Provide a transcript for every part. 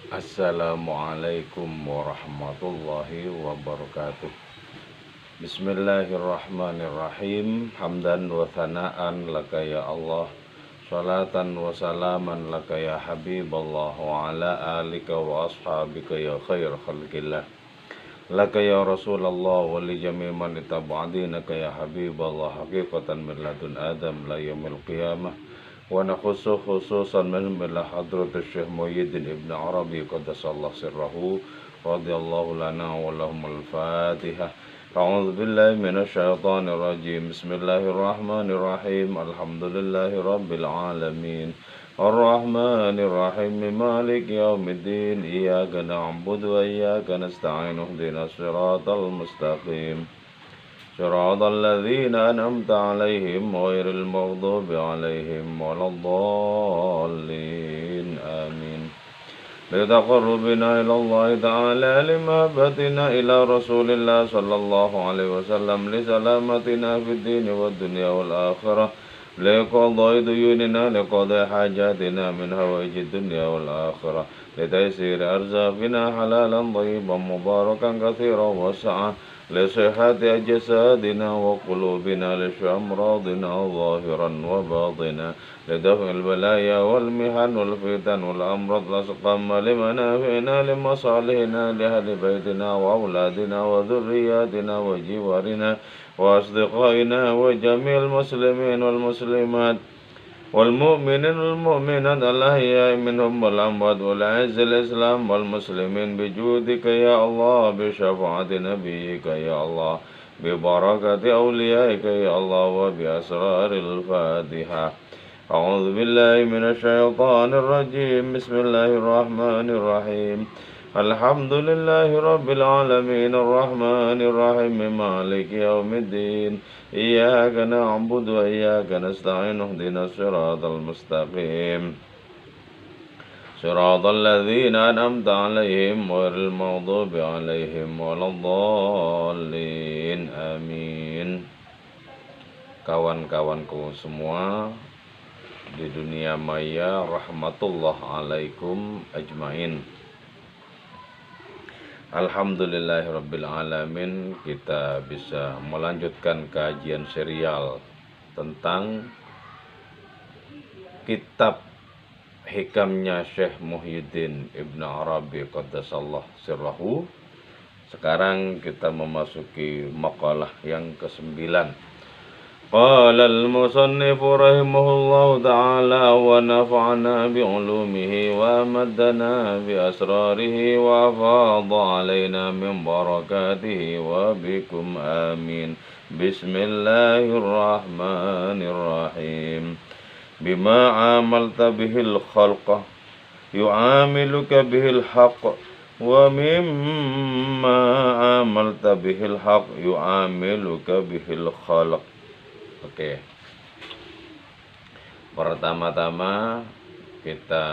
Assalamualaikum warahmatullahi wabarakatuh. Bismillahirrahmanirrahim. Hamdan wa thana'an laka ya Allah, salatan wa salaman laka ya Habiballah, wa ala alika wa ashabika ya khair khalqillah, laka ya Rasulullah wa li jami' man itaba'adinaka ya Habiballah, haqiqatan min ladun Adam la yaumil qiyamah. Wa nakhusu khususan min hadrat Syekh Muhyiddin Ibn Arabi qaddasallahu sirrahu radhiyallahu lana wa lahumul Fatihah. A'udzu billahi minasy syaithanir rajim. Bismillahirrahmanirrahim. Alhamdulillahi rabbil alamin. Ar-Rahmanir Rahim. Maliki yaumiddin. Iyyaka na'budu wa iyyaka nasta'in. Ihdinas siratal mustaqim. صراط الذين أنعمت عليهم غير المغضوب عليهم ولا الضالين آمين. بتقربنا إلى الله تعالى لمحبتنا إلى رسول الله صلى الله عليه وسلم لسلامتنا في الدين والدنيا والآخرة لقضاء ديوننا لقضاء حاجاتنا من هوائج الدنيا والآخرة لتيسير أرزاقنا حلالا طيبا مباركا كثيرا واسعا لصحة أجسادنا وقلوبنا لشفاء أمراضنا ظاهرا وباطنا لدفع البلايا والمحن والفتن والأمراض الأسقام لمنافعنا لمصالحنا لأهل بيتنا وأولادنا وذرياتنا وجوارنا وأصدقائنا وجميع المسلمين والمسلمات والمؤمنين والمؤمنات الأحياء منهم والأموات والأعز الإسلام والمسلمين بجودك يا الله بشفاعة نبيك يا الله ببركة أوليائك يا الله وبأسرار الفاتحة. أعوذ بالله من الشيطان الرجيم. بسم الله الرحمن الرحيم. الحمد لله رب العالمين الرحمن الرحيم مالك يوم الدين إياك نعبد وإياك نستعين اهدنا الصراط المستقيم صراط الذين أنعمت عليهم غير المغضوب عليهم ولا الضالين آمين. Kawan-kawanku semua di dunia maya, rahmatullah alaikum ajmain. Alhamdulillahirrabbilalamin, kita bisa melanjutkan kajian serial tentang kitab hikamnya Syekh Muhyiddin Ibn Arabi qaddasallahu sirrahu. Sekarang kita memasuki maqalah yang ke-9. Qala al-musannif rahimahullahu ta'ala wa nafa'ana bi'ulumihi wa maddana bi asrarihi wa afadha alaina min barakatihi wa bikum amin. Bismillahirrahmanirrahim. Bima amalta bihil khalqa yu'amiluka bihil haqq wa mimma amalta bihil haqq yu'amiluka bihil khalq. Oke. Pertama-tama kita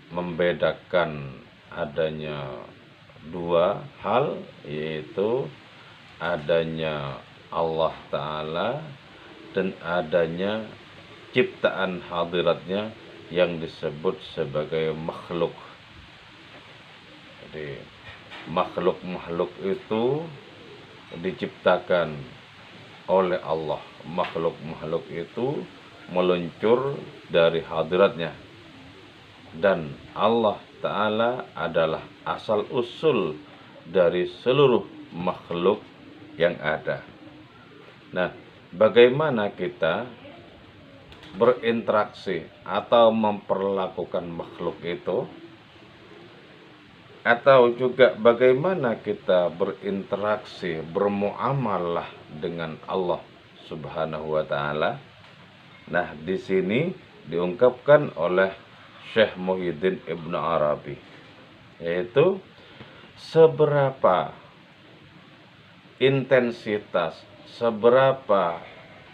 membedakan adanya dua hal, yaitu adanya Allah Ta'ala dan adanya ciptaan hadiratnya yang disebut sebagai makhluk. Jadi makhluk-makhluk itu diciptakan oleh Allah. Makhluk-makhluk itu meluncur dari hadiratnya, dan Allah Ta'ala adalah asal usul dari seluruh makhluk yang ada. Nah, bagaimana kita berinteraksi atau memperlakukan makhluk itu, atau juga bagaimana kita berinteraksi, bermuamalah dengan Allah Subhanahu wa Ta'ala. Nah, di sini diungkapkan oleh Syekh Muhyiddin Ibn Arabi, yaitu seberapa intensitas, seberapa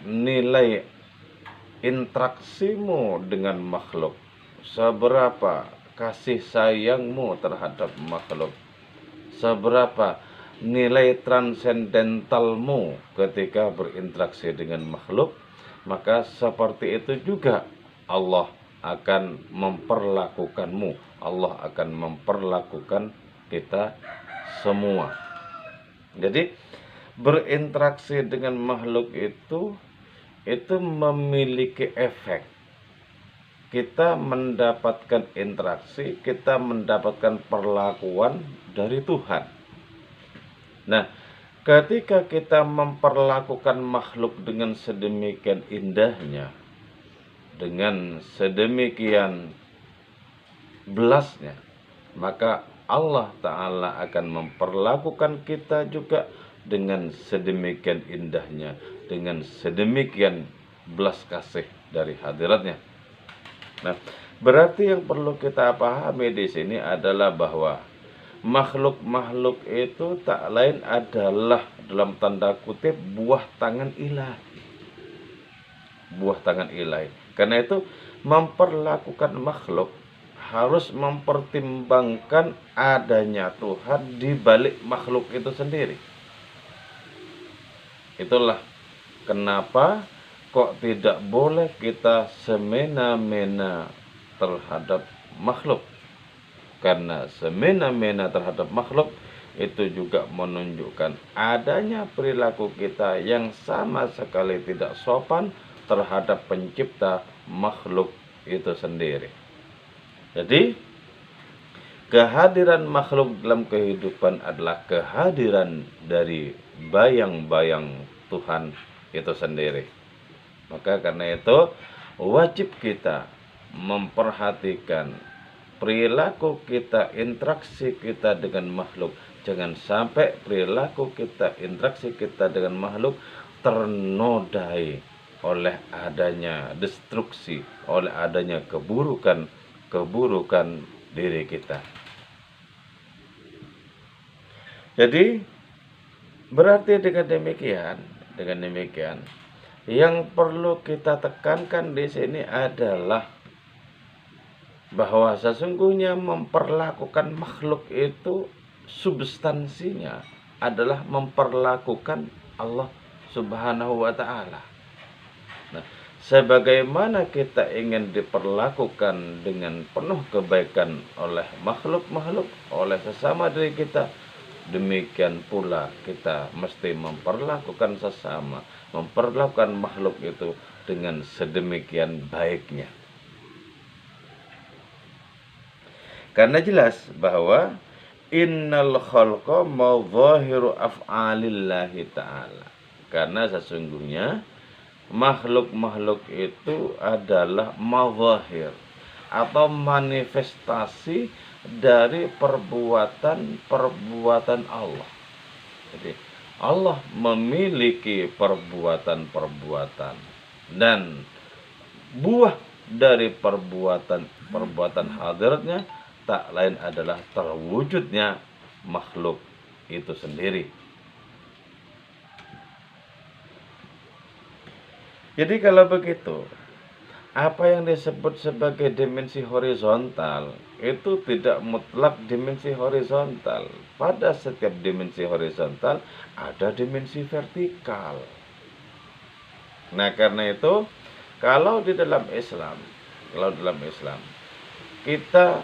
nilai interaksimu dengan makhluk, seberapa kasih sayangmu terhadap makhluk, seberapa nilai transendentalmu ketika berinteraksi dengan makhluk, maka seperti itu juga Allah akan memperlakukanmu, Allah akan memperlakukan kita semua. Jadi berinteraksi dengan makhluk itu memiliki efek. Kita mendapatkan interaksi, kita mendapatkan perlakuan dari Tuhan. Nah, ketika kita memperlakukan makhluk dengan sedemikian indahnya, dengan sedemikian belasnya, maka Allah Ta'ala akan memperlakukan kita juga dengan sedemikian indahnya, dengan sedemikian belas kasih dari hadiratnya. Nah, berarti yang perlu kita pahami di sini adalah bahwa makhluk-makhluk itu tak lain adalah dalam tanda kutip buah tangan ilahi. Buah tangan ilahi. Karena itu memperlakukan makhluk harus mempertimbangkan adanya Tuhan di balik makhluk itu sendiri. Itulah kenapa kok tidak boleh kita semena-mena terhadap makhluk. Karena semena-mena terhadap makhluk itu juga menunjukkan adanya perilaku kita yang sama sekali tidak sopan terhadap pencipta makhluk itu sendiri. Jadi kehadiran makhluk dalam kehidupan adalah kehadiran dari bayang-bayang Tuhan itu sendiri. Maka karena itu wajib kita memperhatikan perilaku kita, interaksi kita dengan makhluk. Jangan sampai perilaku kita, interaksi kita dengan makhluk ternodai oleh adanya destruksi, oleh adanya keburukan diri kita. Jadi berarti dengan demikian yang perlu kita tekankan di sini adalah bahwa sesungguhnya memperlakukan makhluk itu substansinya adalah memperlakukan Allah Subhanahu wa Ta'ala. Nah, sebagaimana kita ingin diperlakukan dengan penuh kebaikan oleh makhluk-makhluk, oleh sesama diri kita, demikian pula kita mesti memperlakukan sesama, memperlakukan makhluk itu dengan sedemikian baiknya. Karena jelas bahwa innal khalqa mazahiru af'alillahi ta'ala. Karena sesungguhnya makhluk-makhluk itu adalah mazahir atau manifestasi dari perbuatan Allah. Jadi Allah memiliki perbuatan dan buah dari perbuatan hadiratnya tak lain adalah terwujudnya makhluk itu sendiri. Jadi kalau begitu, apa yang disebut sebagai dimensi horizontal itu tidak mutlak dimensi horizontal. Pada setiap dimensi horizontal ada dimensi vertikal. Nah, karena itu kalau dalam Islam kita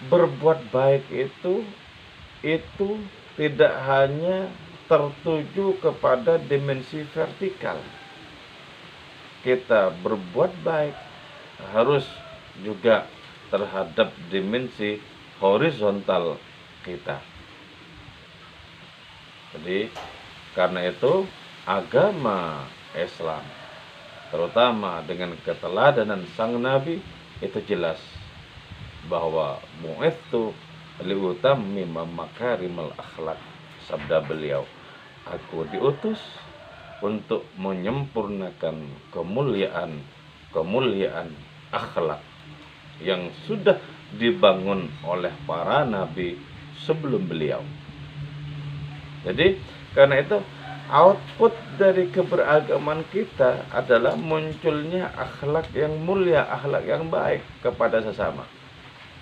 berbuat baik itu tidak hanya tertuju kepada dimensi vertikal. Kita berbuat baik harus juga terhadap dimensi horizontal kita. Jadi karena itu agama Islam, terutama dengan keteladanan sang Nabi, itu jelas bahwa mu'ithu liutammima makarimal akhlak. Sabda beliau, aku diutus untuk menyempurnakan kemuliaan akhlak yang sudah dibangun oleh para nabi sebelum beliau. Jadi karena itu output dari keberagaman kita adalah munculnya akhlak yang mulia, akhlak yang baik kepada sesama.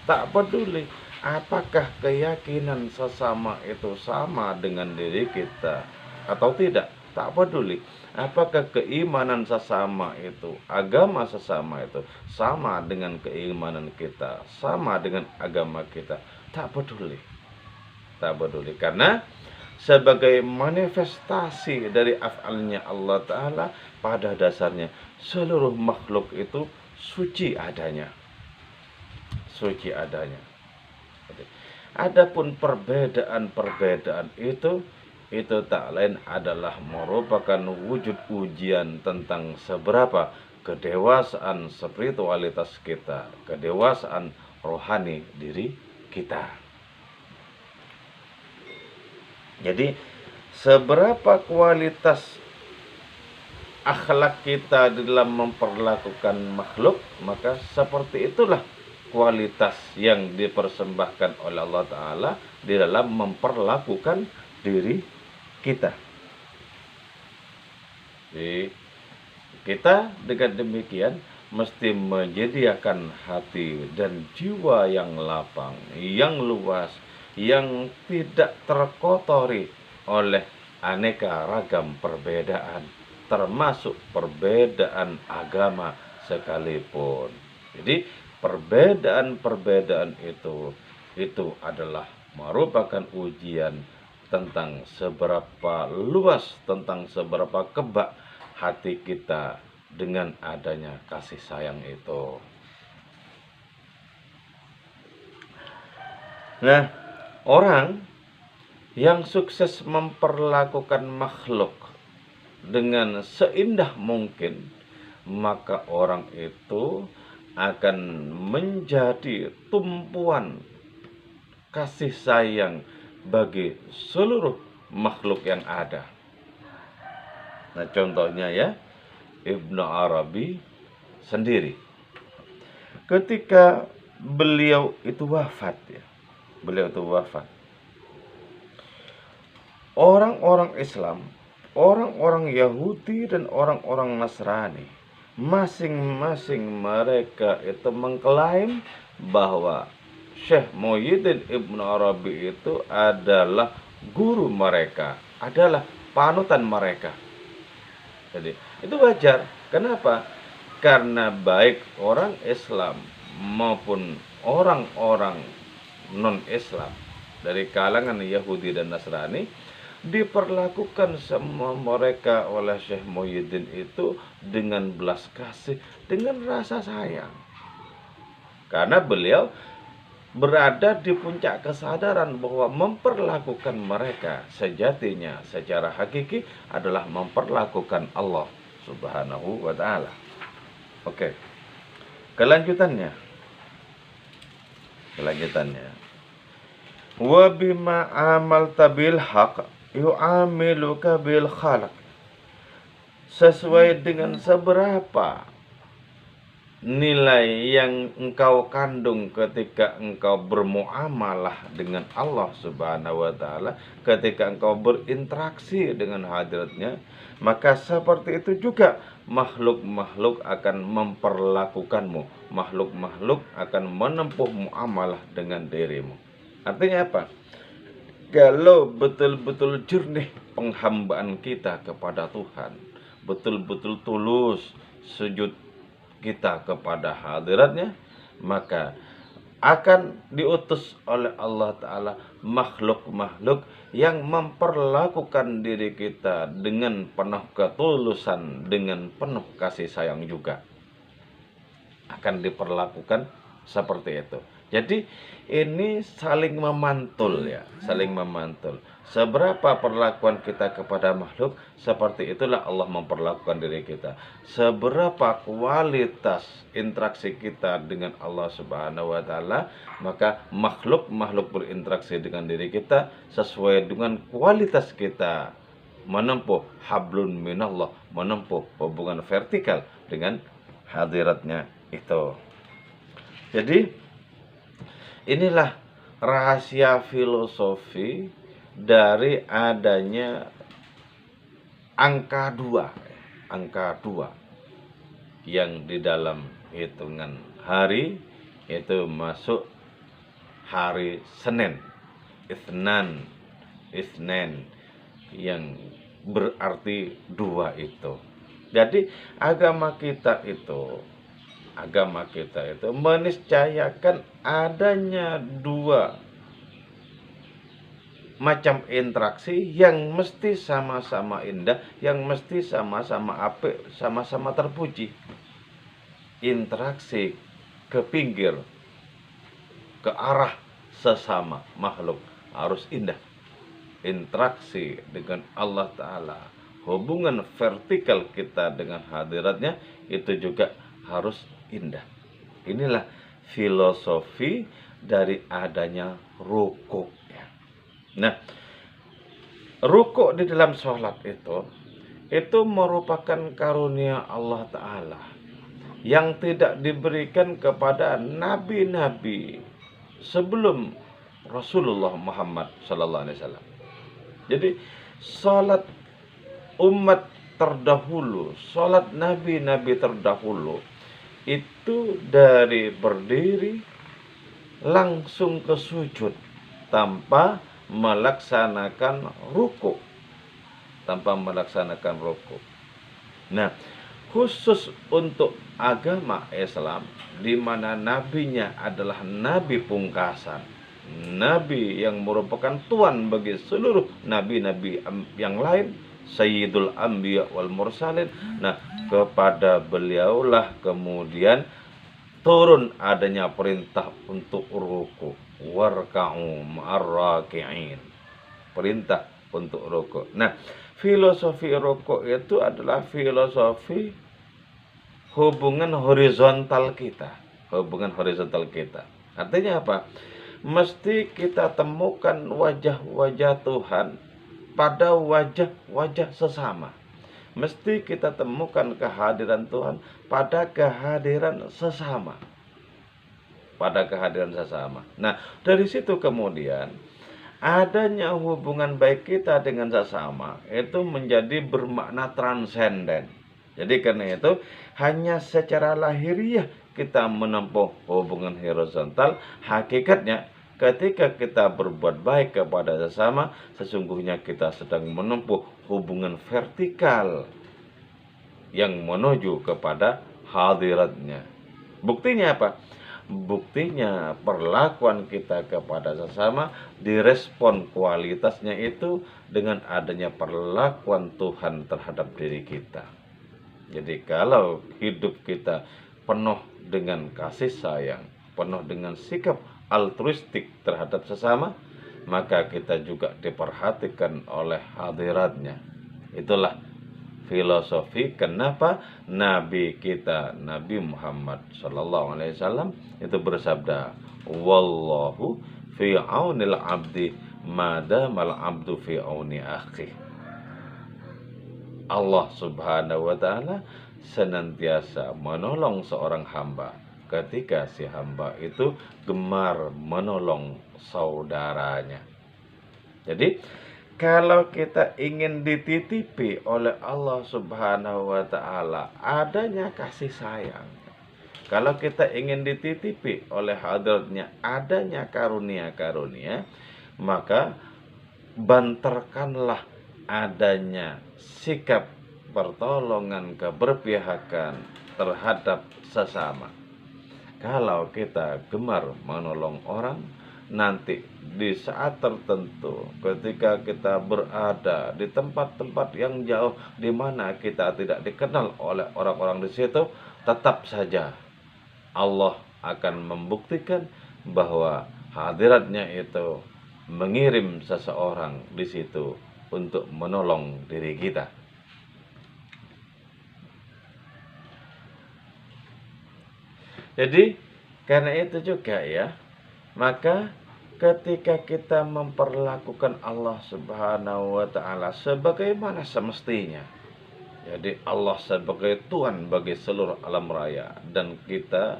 Tak peduli apakah keyakinan sesama itu sama dengan diri kita atau tidak, tak peduli apakah keimanan sesama itu, agama sesama itu sama dengan keimanan kita, sama dengan agama kita, tak peduli. Tak peduli karena sebagai manifestasi dari af'alnya Allah Ta'ala, pada dasarnya seluruh makhluk itu suci adanya. Suci adanya. Adapun perbedaan-perbedaan itu tak lain adalah merupakan wujud ujian tentang seberapa kedewasaan spiritualitas kita, kedewasaan rohani diri kita. Jadi seberapa kualitas akhlak kita dalam memperlakukan makhluk, maka seperti itulah kualitas yang dipersembahkan oleh Allah Ta'ala di dalam memperlakukan diri kita. Jadi kita dengan demikian mesti menyediakan hati dan jiwa yang lapang, yang luas, yang tidak terkotori oleh aneka ragam perbedaan, termasuk perbedaan agama sekalipun. Jadi perbedaan-perbedaan itu adalah merupakan ujian tentang seberapa luas, tentang seberapa kebak hati kita dengan adanya kasih sayang itu. Nah, orang yang sukses memperlakukan makhluk dengan seindah mungkin, maka orang itu akan menjadi tumpuan kasih sayang bagi seluruh makhluk yang ada. Nah, contohnya ya, Ibnu Arabi sendiri ketika beliau itu wafat ya. Beliau itu wafat. Orang-orang Islam, orang-orang Yahudi dan orang-orang Nasrani, masing-masing mereka itu mengklaim bahwa Syekh Muhyiddin Ibnu Arabi itu adalah guru mereka, adalah panutan mereka. Jadi itu wajar. Kenapa? Karena baik orang Islam maupun orang-orang non-Islam dari kalangan Yahudi dan Nasrani diperlakukan semua mereka oleh Syekh Muhyiddin itu dengan belas kasih, dengan rasa sayang. Karena beliau berada di puncak kesadaran bahwa memperlakukan mereka sejatinya secara hakiki adalah memperlakukan Allah Subhanahu wa Ta'ala. Oke. Kelanjutannya. Wa bima amalta bil haq yu'amiluka bil khalq. Sesuai dengan seberapa nilai yang engkau kandung ketika engkau bermuamalah dengan Allah Subhanahu wa Ta'ala, ketika engkau berinteraksi dengan hadiratnya, maka seperti itu juga makhluk-makhluk akan memperlakukanmu, makhluk-makhluk akan menempuh muamalah dengan dirimu. Artinya apa? Kalau betul-betul jernih penghambaan kita kepada Tuhan, betul-betul tulus sujud kita kepada hadiratnya, maka akan diutus oleh Allah Ta'ala makhluk-makhluk yang memperlakukan diri kita dengan penuh ketulusan, dengan penuh kasih sayang juga. Akan diperlakukan seperti itu. Jadi ini saling memantul ya, saling memantul. Seberapa perlakuan kita kepada makhluk, seperti itulah Allah memperlakukan diri kita. Seberapa kualitas interaksi kita dengan Allah Subhanahu wa Ta'ala, maka makhluk-makhluk berinteraksi dengan diri kita sesuai dengan kualitas kita menempuh hablun minallah, menempuh hubungan vertikal dengan hadiratnya itu. Jadi inilah rahasia filosofi dari adanya angka 2 yang di dalam hitungan hari itu masuk hari Senin, Isnan yang berarti dua itu. Jadi agama kita itu meniscayakan adanya dua macam interaksi yang mesti sama-sama indah, yang mesti sama-sama apik, sama-sama terpuji. Interaksi ke pinggir, ke arah sesama makhluk harus indah. Interaksi dengan Allah Ta'ala, hubungan vertikal kita dengan hadiratnya itu juga harus indah. Inilah filosofi dari adanya rukuk. Nah, rukuk di dalam sholat itu merupakan karunia Allah Ta'ala yang tidak diberikan kepada nabi-nabi sebelum Rasulullah Muhammad SAW. Jadi sholat umat terdahulu, sholat nabi-nabi terdahulu itu dari berdiri langsung ke sujud tanpa melaksanakan rukuk. Nah, khusus untuk agama Islam, di mana nabinya adalah nabi pungkasan, nabi yang merupakan tuan bagi seluruh nabi-nabi yang lain, Sayyidul Anbiya wal Mursalin. Nah, kepada beliaulah kemudian turun adanya perintah untuk ruku, warka'u ma'arraki'in, perintah untuk ruku. Nah, filosofi ruku itu adalah filosofi hubungan horizontal kita. Artinya apa? Mesti kita temukan wajah-wajah Tuhan pada wajah-wajah sesama. Mesti kita temukan kehadiran Tuhan pada kehadiran sesama. Nah, dari situ kemudian adanya hubungan baik kita dengan sesama itu menjadi bermakna transenden. Jadi karena itu hanya secara lahiriah kita menempuh hubungan horizontal. Hakikatnya ketika kita berbuat baik kepada sesama, sesungguhnya kita sedang menempuh hubungan vertikal yang menuju kepada hadiratnya. Buktinya apa? Buktinya perlakuan kita kepada sesama direspon kualitasnya itu dengan adanya perlakuan Tuhan terhadap diri kita. Jadi kalau hidup kita penuh dengan kasih sayang, penuh dengan sikap altruistik terhadap sesama, maka kita juga diperhatikan oleh hadiratnya. Itulah filosofi kenapa Nabi kita, Nabi Muhammad SAW itu bersabda, wallahu fi aunil abdi madamal abdu fi auni akhi. Allah Subhanahu wa Ta'ala senantiasa menolong seorang hamba ketika si hamba itu gemar menolong saudaranya. Jadi kalau kita ingin dititipi oleh Allah Subhanahu wa Ta'ala adanya kasih sayang, kalau kita ingin dititipi oleh hadratnya adanya karunia-karunia, maka banterkanlah adanya sikap pertolongan, keberpihakan terhadap sesama. Kalau kita gemar menolong orang, nanti di saat tertentu ketika kita berada di tempat-tempat yang jauh di mana kita tidak dikenal oleh orang-orang di situ, tetap saja Allah akan membuktikan bahwa hadiratnya itu mengirim seseorang di situ untuk menolong diri kita. Jadi karena itu juga ya, maka ketika kita memperlakukan Allah Subhanahu wa Ta'ala sebagaimana semestinya, jadi Allah sebagai Tuhan bagi seluruh alam raya, dan kita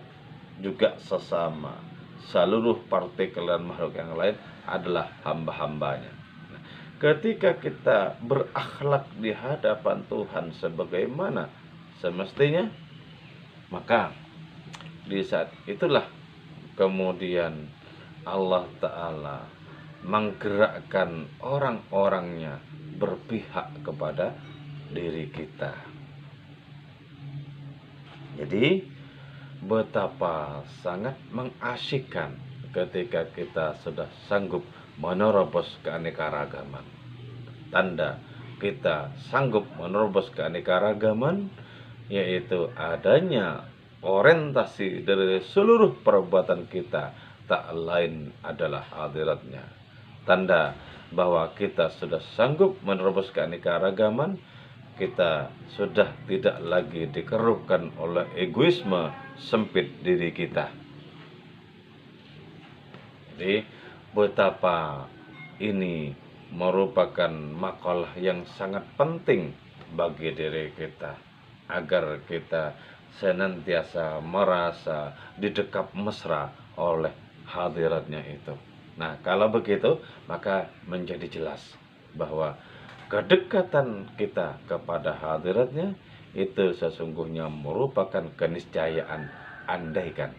juga sesama, seluruh partikel dan makhluk yang lain adalah hamba-hambanya. Nah, ketika kita berakhlak di hadapan Tuhan sebagaimana semestinya, maka di saat itulah kemudian Allah Ta'ala menggerakkan orang-orangnya berpihak kepada diri kita. Jadi betapa sangat mengasyikkan ketika kita sudah sanggup menerobos keanekaragaman. Tanda kita sanggup menerobos keanekaragaman yaitu adanya orientasi dari seluruh perbuatan kita tak lain adalah hadiratnya. Tanda bahwa kita sudah sanggup menerobos keanekaragaman, kita sudah tidak lagi dikeruhkan oleh egoisme sempit diri kita. Jadi betapa ini merupakan makalah yang sangat penting bagi diri kita agar kita senantiasa merasa didekap mesra oleh hadiratnya itu. Nah, kalau begitu maka menjadi jelas bahwa kedekatan kita kepada hadiratnya itu sesungguhnya merupakan keniscayaan andaikan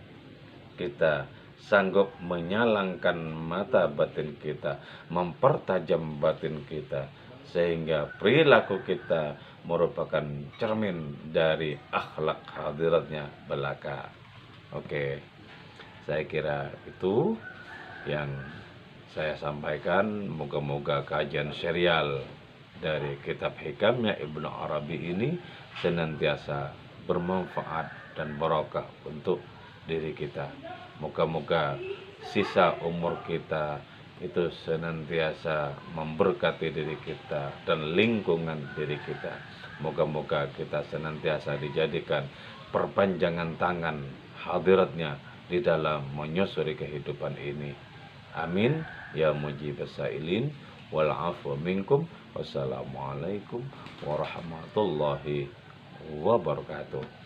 kita sanggup menyalangkan mata batin kita, mempertajam batin kita, sehingga perilaku kita merupakan cermin dari akhlak hadiratnya belaka. Oke, saya kira itu yang saya sampaikan. Moga-moga kajian serial dari kitab hikamnya Ibnu Arabi ini senantiasa bermanfaat dan barokah untuk diri kita. Moga-moga sisa umur kita itu senantiasa memberkati diri kita dan lingkungan diri kita. Moga-moga kita senantiasa dijadikan perpanjangan tangan hadiratnya di dalam menyusuri kehidupan ini. Amin ya mujibas sailin wal afwa minkum. Wassalamualaikum warahmatullahi wabarakatuh.